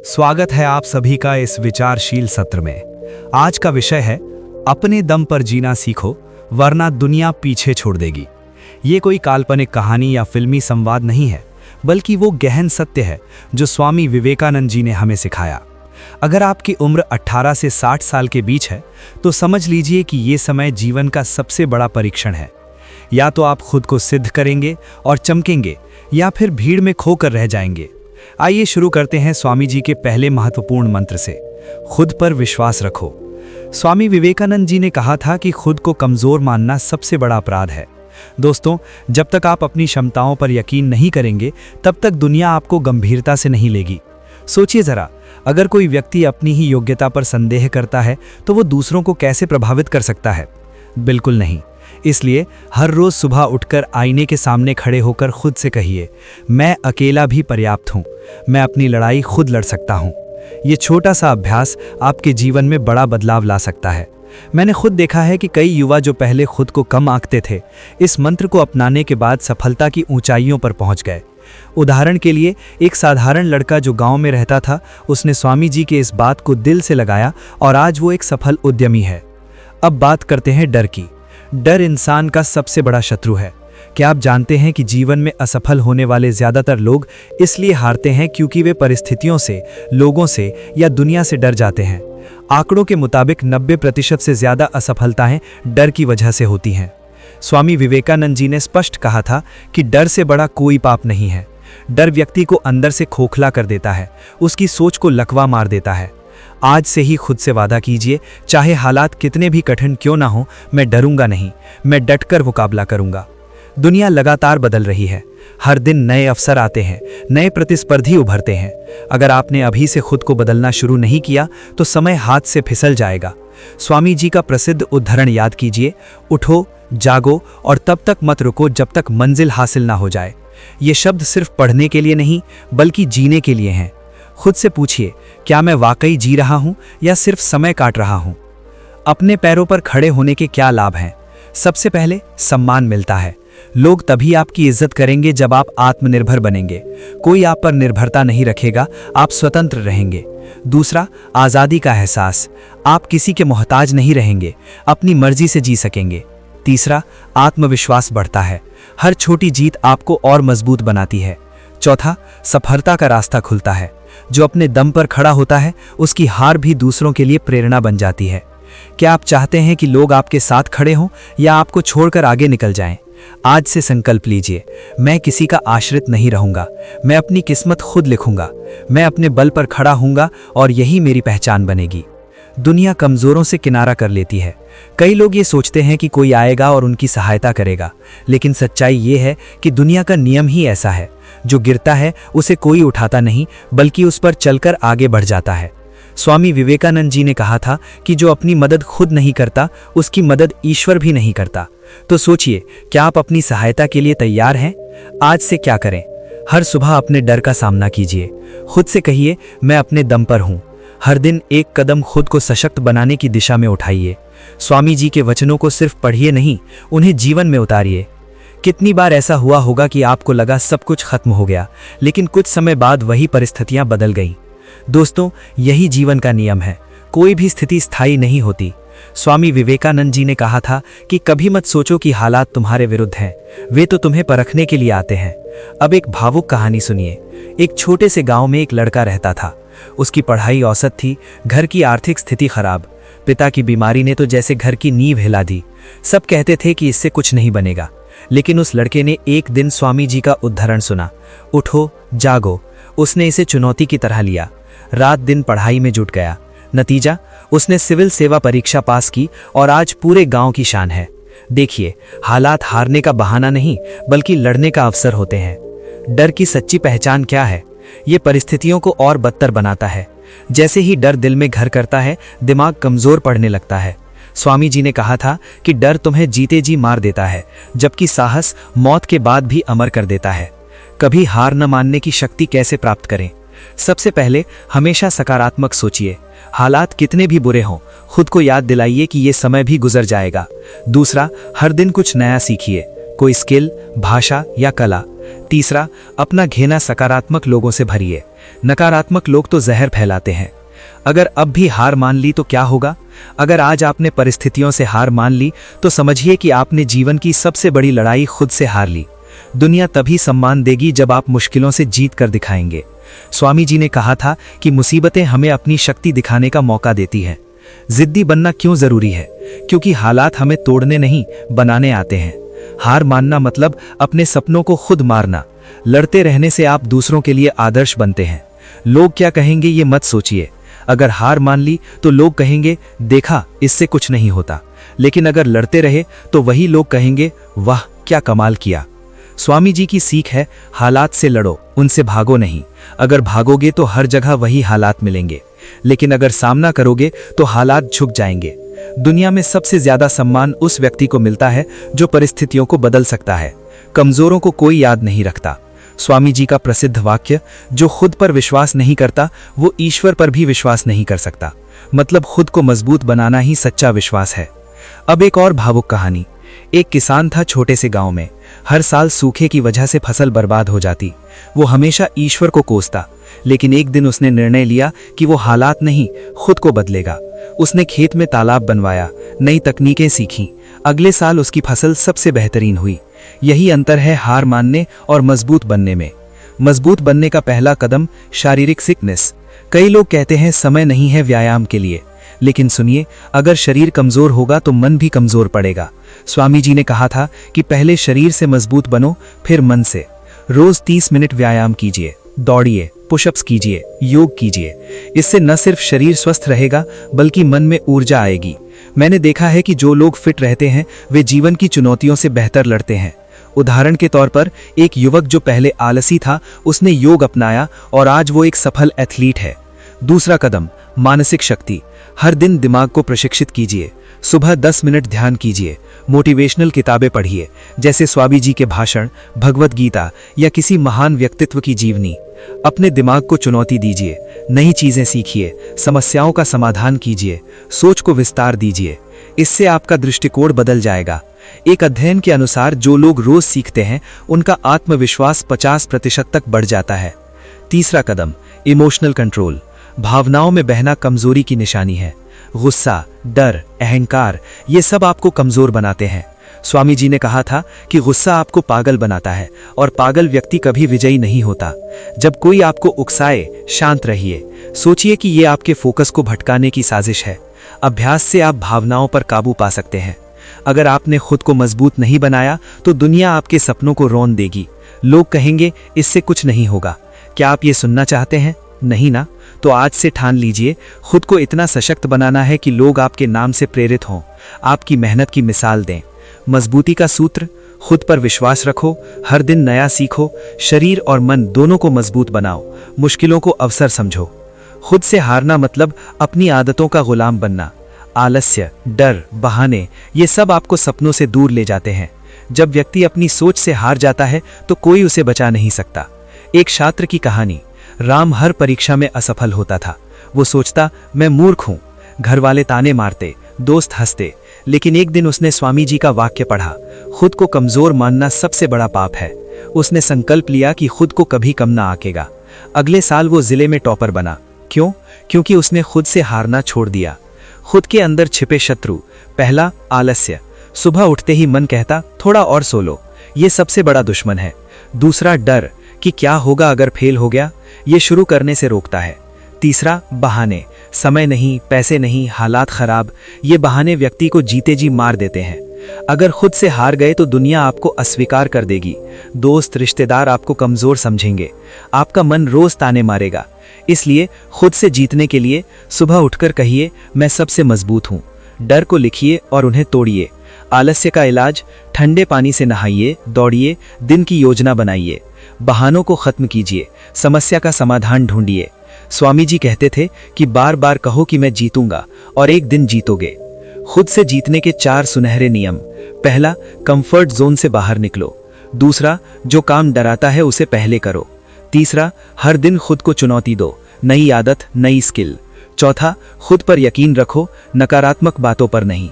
स्वागत है आप सभी का इस विचारशील सत्र में। आज का विषय है अपने दम पर जीना सीखो वरना दुनिया पीछे छोड़ देगी। ये कोई काल्पनिक कहानी या फिल्मी संवाद नहीं है, बल्कि वो गहन सत्य है जो स्वामी विवेकानंद जी ने हमें सिखाया। अगर आपकी उम्र 18 से 60 साल के बीच है तो समझ लीजिए कि ये समय जीवन का सबसे बड़ा परीक्षण है। या तो आप खुद को सिद्ध करेंगे और चमकेंगे, या फिर भीड़ में खोकर रह जाएंगे। आइए शुरू करते हैं स्वामी जी के पहले महत्वपूर्ण मंत्र से, खुद पर विश्वास रखो। स्वामी विवेकानंद जी ने कहा था कि खुद को कमजोर मानना सबसे बड़ा अपराध है। दोस्तों, जब तक आप अपनी क्षमताओं पर यकीन नहीं करेंगे, तब तक दुनिया आपको गंभीरता से नहीं लेगी। सोचिए जरा, अगर कोई व्यक्ति अपनी ही योग्यता पर संदेह करता है तो वो दूसरों को कैसे प्रभावित कर सकता है? बिल्कुल नहीं। इसलिए हर रोज सुबह उठकर आईने के सामने खड़े होकर खुद से कहिए, मैं अकेला भी पर्याप्त हूँ, मैं अपनी लड़ाई खुद लड़ सकता हूँ। ये छोटा सा अभ्यास आपके जीवन में बड़ा बदलाव ला सकता है। मैंने खुद देखा है कि कई युवा जो पहले खुद को कम आंकते थे, इस मंत्र को अपनाने के बाद सफलता की ऊंचाइयों पर पहुंच गए। उदाहरण के लिए, एक साधारण लड़का जो गांव में रहता था, उसने स्वामी जी के इस बात को दिल से लगाया और आज वो एक सफल उद्यमी है। अब बात करते हैं डर की। डर इंसान का सबसे बड़ा शत्रु है। क्या आप जानते हैं कि जीवन में असफल होने वाले ज्यादातर लोग इसलिए हारते हैं क्योंकि वे परिस्थितियों से, लोगों से या दुनिया से डर जाते हैं। आंकड़ों के मुताबिक 90% से ज्यादा असफलताएं डर की वजह से होती हैं। स्वामी विवेकानंद जी ने स्पष्ट कहा था कि डर से बड़ा कोई पाप नहीं है। डर व्यक्ति को अंदर से खोखला कर देता है, उसकी सोच को लकवा मार देता है। आज से ही खुद से वादा कीजिए, चाहे हालात कितने भी कठिन क्यों ना हो, मैं डरूंगा नहीं, मैं डटकर मुकाबला करूंगा। दुनिया लगातार बदल रही है, हर दिन नए अवसर आते हैं, नए प्रतिस्पर्धी उभरते हैं। अगर आपने अभी से खुद को बदलना शुरू नहीं किया तो समय हाथ से फिसल जाएगा। स्वामी जी का प्रसिद्ध उद्धरण याद कीजिए, उठो, जागो और तब तक मत रुको जब तक मंजिल हासिल ना हो जाए। ये शब्द सिर्फ पढ़ने के लिए नहीं, बल्कि जीने के लिए हैं। खुद से पूछिए, क्या मैं वाकई जी रहा हूं या सिर्फ समय काट रहा हूं? अपने पैरों पर खड़े होने के क्या लाभ हैं? सबसे पहले, सम्मान मिलता है। लोग तभी आपकी इज्जत करेंगे जब आप आत्मनिर्भर बनेंगे। कोई आप पर निर्भरता नहीं रखेगा, आप स्वतंत्र रहेंगे। दूसरा, आज़ादी का एहसास। आप किसी के मोहताज नहीं रहेंगे, अपनी मर्जी से जी सकेंगे। तीसरा, आत्मविश्वास बढ़ता है। हर छोटी जीत आपको और मजबूत बनाती है। चौथा, सफलता का रास्ता खुलता है। जो अपने दम पर खड़ा होता है, उसकी हार भी दूसरों के लिए प्रेरणा बन जाती है। क्या आप चाहते हैं कि लोग आपके साथ खड़े हों या आपको छोड़कर आगे निकल जाएं? आज से संकल्प लीजिए, मैं किसी का आश्रित नहीं रहूंगा, मैं अपनी किस्मत खुद लिखूंगा, मैं अपने बल पर खड़ा हूंगा और यही मेरी पहचान बनेगी। दुनिया कमजोरों से किनारा कर लेती है। कई लोग ये सोचते हैं कि कोई आएगा और उनकी सहायता करेगा, लेकिन सच्चाई ये है कि दुनिया का नियम ही ऐसा है। जो गिरता है उसे कोई उठाता नहीं, बल्कि उस पर चलकर आगे बढ़ जाता है। स्वामी विवेकानंद जी ने कहा था कि जो अपनी मदद खुद नहीं करता, उसकी मदद ईश्वर भी नहीं करता। तो सोचिए, क्या आप अपनी सहायता के लिए तैयार हैं? आज से क्या करें? हर सुबह अपने डर का सामना कीजिए। खुद से कहिए, मैं अपने दम पर हूं। हर दिन एक कदम खुद को सशक्त बनाने की दिशा में उठाइए। स्वामी जी के वचनों को सिर्फ पढ़िए नहीं, उन्हें जीवन में उतारिए। कितनी बार ऐसा हुआ होगा कि आपको लगा सब कुछ खत्म हो गया, लेकिन कुछ समय बाद वही परिस्थितियां बदल गईं। दोस्तों, यही जीवन का नियम है। कोई भी स्थिति स्थायी नहीं होती। स्वामी विवेकानंद जी ने कहा था कि कभी मत सोचो कि हालात तुम्हारे विरुद्ध हैं, वे तो तुम्हें परखने के लिए आते हैं। अब एक भावुक कहानी सुनिए। एक छोटे से गांव में एक लड़का रहता था। उसकी पढ़ाई औसत थी, घर की आर्थिक स्थिति खराब। पिता की बीमारी ने तो जैसे घर की नींव हिला दी। सब कहते थे कि इससे कुछ नहीं बनेगा, लेकिन उस लड़के ने एक दिन स्वामी जी का उद्धरण सुना, उठो, जागो। उसने इसे चुनौती की तरह लिया। रात दिन पढ़ाई में जुट गया। नतीजा, उसने सिविल सेवा परीक्षा पास की और आज पूरे गांव की शान है। देखिए, हालात हारने का बहाना नहीं, बल्कि लड़ने का अवसर होते हैं। डर की सच्ची पहचान क्या है? ये परिस्थितियों को और बदतर बनाता है। जैसे ही डर दिल में घर करता है, दिमाग कमजोर पड़ने लगता है। स्वामी जी ने कहा था कि डर तुम्हें जीते जी मार देता है, जबकि साहस मौत के बाद भी अमर कर देता है। कभी हार न मानने की शक्ति कैसे प्राप्त करें? सबसे पहले, हमेशा सकारात्मक सोचिए। हालात कितने भी बुरे हों, खुद को याद दिलाइए कि ये समय भी गुजर जाएगा। दूसरा, हर दिन कुछ नया सीखिए। कोई स्किल, भाषा या कला। तीसरा, अपना घेरा सकारात्मक लोगों से भरिए। नकारात्मक लोग तो जहर फैलाते हैं। अगर अब भी हार मान ली तो क्या होगा? अगर आज आपने परिस्थितियों से हार मान ली तो समझिए कि आपने जीवन की सबसे बड़ी लड़ाई खुद से हार ली। दुनिया तभी सम्मान देगी जब आप मुश्किलों से जीत कर दिखाएंगे। स्वामी जी ने कहा था कि मुसीबतें हमें अपनी शक्ति दिखाने का मौका देती हैं। जिद्दी बनना क्यों जरूरी है? क्योंकि हालात हमें तोड़ने नहीं, बनाने आते हैं। हार मानना मतलब अपने सपनों को खुद मारना। लड़ते रहने से आप दूसरों के लिए आदर्श बनते हैं। लोग क्या कहेंगे ये मत सोचिए। अगर हार मान ली तो लोग कहेंगे, देखा, इससे कुछ नहीं होता। लेकिन अगर लड़ते रहे तो वही लोग कहेंगे, वाह क्या कमाल किया। स्वामी जी की सीख है, हालात से लड़ो, उनसे भागो नहीं। अगर भागोगे तो हर जगह वही हालात मिलेंगे, लेकिन अगर सामना करोगे तो हालात झुक जाएंगे। दुनिया में सबसे ज्यादा सम्मान उस व्यक्ति को मिलता है जो परिस्थितियों को बदल सकता है। कमजोरों को कोई याद नहीं रखता। स्वामी जी का प्रसिद्ध वाक्य, जो खुद पर विश्वास नहीं करता वो ईश्वर पर भी विश्वास नहीं कर सकता। मतलब खुद को मजबूत बनाना ही सच्चा विश्वास है। अब एक और भावुक कहानी। एक किसान था छोटे से गांव में। हर साल सूखे की वजह से फसल बर्बाद हो जाती। वो हमेशा ईश्वर को कोसता, लेकिन एक दिन उसने निर्णय लिया कि वो हालात नहीं, खुद को बदलेगा। उसने खेत में तालाब बनवाया, नई तकनीकें सीखी। अगले साल उसकी फसल सबसे बेहतरीन हुई। यही अंतर है हार मानने और मजबूत बनने में। मजबूत बनने का पहला कदम शारीरिक फिटनेस। कई लोग कहते हैं समय नहीं है व्यायाम के लिए, लेकिन सुनिए, अगर शरीर कमजोर होगा तो मन भी कमजोर पड़ेगा। स्वामी जी ने कहा था कि पहले शरीर से मजबूत बनो, फिर मन से। रोज 30 मिनट व्यायाम कीजिए, दौड़िए, पुशअप्स कीजिए, योग कीजिए। इससे न सिर्फ शरीर स्वस्थ रहेगा बल्कि मन में ऊर्जा आएगी। मैंने देखा है कि जो लोग फिट रहते हैं वे जीवन की चुनौतियों से बेहतर लड़ते हैं। उदाहरण के तौर पर एक युवक जो पहले आलसी था, उसने योग अपनाया और आज वो एक सफल एथलीट है। दूसरा कदम, मानसिक शक्ति। हर दिन दिमाग को प्रशिक्षित कीजिए। सुबह 10 मिनट ध्यान कीजिए, मोटिवेशनल किताबें पढ़िए, जैसे स्वामी जी के भाषण, भगवत गीता या किसी महान व्यक्तित्व की जीवनी। अपने दिमाग को चुनौती दीजिए, नई चीजें सीखिए, समस्याओं का समाधान कीजिए, सोच को विस्तार दीजिए। इससे आपका दृष्टिकोण बदल जाएगा। एक अध्ययन के अनुसार जो लोग रोज सीखते हैं उनका आत्मविश्वास 50% तक बढ़ जाता है। तीसरा कदम, इमोशनल कंट्रोल। भावनाओं में बहना कमजोरी की निशानी है। गुस्सा, डर, अहंकार, ये सब आपको कमजोर बनाते हैं। स्वामी जी ने कहा था कि गुस्सा आपको पागल बनाता है और पागल व्यक्ति कभी विजयी नहीं होता। जब कोई आपको उकसाए, शांत रहिए। सोचिए कि ये आपके फोकस को भटकाने की साजिश है। अभ्यास से आप भावनाओं पर काबू पा सकते हैं। अगर आपने खुद को मजबूत नहीं बनाया तो दुनिया आपके सपनों को रौंद देगी। लोग कहेंगे, इससे कुछ नहीं होगा। क्या आप ये सुनना चाहते हैं? नहीं ना? तो आज से ठान लीजिए, खुद को इतना सशक्त बनाना है कि लोग आपके नाम से प्रेरित हों, आपकी मेहनत की मिसाल दें। मजबूती का सूत्र, खुद पर विश्वास रखो, हर दिन नया सीखो, शरीर और मन दोनों को मजबूत बनाओ, मुश्किलों को अवसर समझो। खुद से हारना मतलब अपनी आदतों का गुलाम बनना। आलस्य, डर, बहाने, ये सब आपको सपनों से दूर ले जाते हैं। जब व्यक्ति अपनी सोच से हार जाता है तो कोई उसे बचा नहीं सकता। एक छात्र की कहानी। राम हर परीक्षा में असफल होता था। वो सोचता, मैं मूर्ख हूं। घर वाले ताने मारते, दोस्त हंसते, लेकिन एक दिन उसने स्वामी जी का वाक्य पढ़ा, खुद को कमजोर मानना सबसे बड़ा पाप है। उसने संकल्प लिया कि खुद को कभी कम ना आंकेगा। अगले साल वो जिले में टॉपर बना। क्यों? क्योंकि उसने खुद से हारना छोड़ दिया। खुद के अंदर छिपे शत्रु। पहला, आलस्य। सुबह उठते ही मन कहता, थोड़ा और सो लो। ये सबसे बड़ा दुश्मन है। दूसरा, डर कि क्या होगा अगर फेल हो गया। ये शुरू करने से रोकता है। तीसरा, बहाने। समय नहीं, पैसे नहीं, हालात खराब। ये बहाने व्यक्ति को जीते जी मार देते हैं। अगर खुद से हार गए तो दुनिया आपको अस्वीकार कर देगी। दोस्त, रिश्तेदार आपको कमजोर समझेंगे। आपका मन रोज ताने मारेगा। इसलिए खुद से जीतने के लिए सुबह उठकर कहिए, मैं सबसे मजबूत हूं। डर को लिखिए और उन्हें तोड़िए। आलस्य का इलाज, ठंडे पानी से नहाइए, दौड़िए, दिन की योजना बनाइए। बहानों को खत्म कीजिए, समस्या का समाधान ढूंढिए। स्वामी जी कहते थे कि बार बार कहो कि मैं जीतूंगा और एक दिन जीतोगे। खुद से जीतने के 4 सुनहरे नियम। पहला, कंफर्ट जोन से बाहर निकलो। दूसरा, जो काम डराता है उसे पहले करो। तीसरा, हर दिन खुद को चुनौती दो, नई आदत, नई स्किल। चौथा, खुद पर यकीन रखो, नकारात्मक बातों पर नहीं।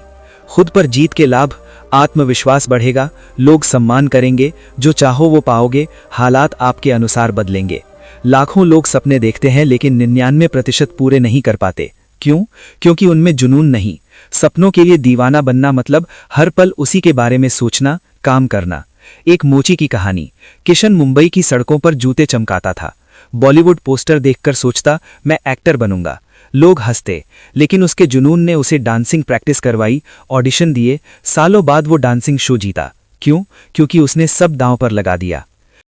खुद पर जीत के लाभ, आत्मविश्वास बढ़ेगा, लोग सम्मान करेंगे, जो चाहो वो पाओगे, हालात आपके अनुसार बदलेंगे। लाखों लोग सपने देखते हैं लेकिन 99% पूरे नहीं कर पाते। क्यों? क्योंकि उनमें जुनून नहीं। सपनों के लिए दीवाना बनना मतलब हर पल उसी के बारे में सोचना, काम करना। एक मोची की कहानी। किशन मुंबई की सड़कों पर जूते चमकाता था। बॉलीवुड पोस्टर देखकर सोचता मैं एक्टर बनूंगा। लोग हंसते, लेकिन उसके जुनून ने उसे डांसिंग प्रैक्टिस करवाई, ऑडिशन दिए, सालों बाद वो डांसिंग शो जीता। क्यों? क्योंकि उसने सब दांव पर लगा दिया।